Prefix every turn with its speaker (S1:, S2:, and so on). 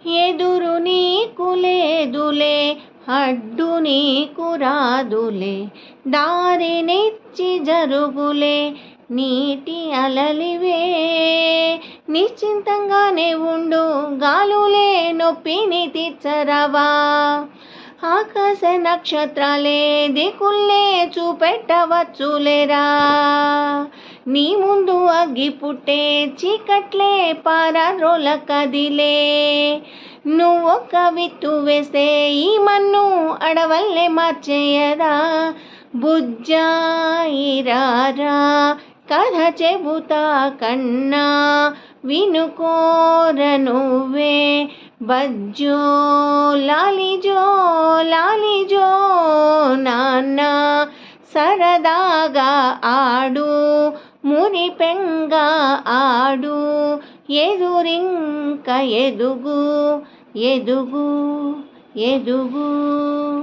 S1: ఎదురు నీకు లేదులే, అడ్డు నీకు రాదులే, దారినిచ్చి జరుగులే నీటి అలలివే. నిశ్చింతంగానే ఉండు, గాలులే నొప్పిని తీర్చరవా. ఆకాశ నక్షత్రాలే దిక్కుల్నే చూపెట్టవచ్చులేరా. నీ ముందు అగ్గి పుట్టే, చీకట్లే పారరోల కదిలే. నువ్వొక్క విత్తు వేస్తే ఈ మన్ను అడవల్లే మార్చేయదా. బుజ్జాయిరారా కథ చెబుతా కన్నా, వినుకోర నువ్వే బజ్జో లాలిజో లాలిజో. నాన్న సరదాగా ఆడు, మురిపెంగా ఆడు, ఎదురింక ఎదుగు ఎదుగు ఎదుగు.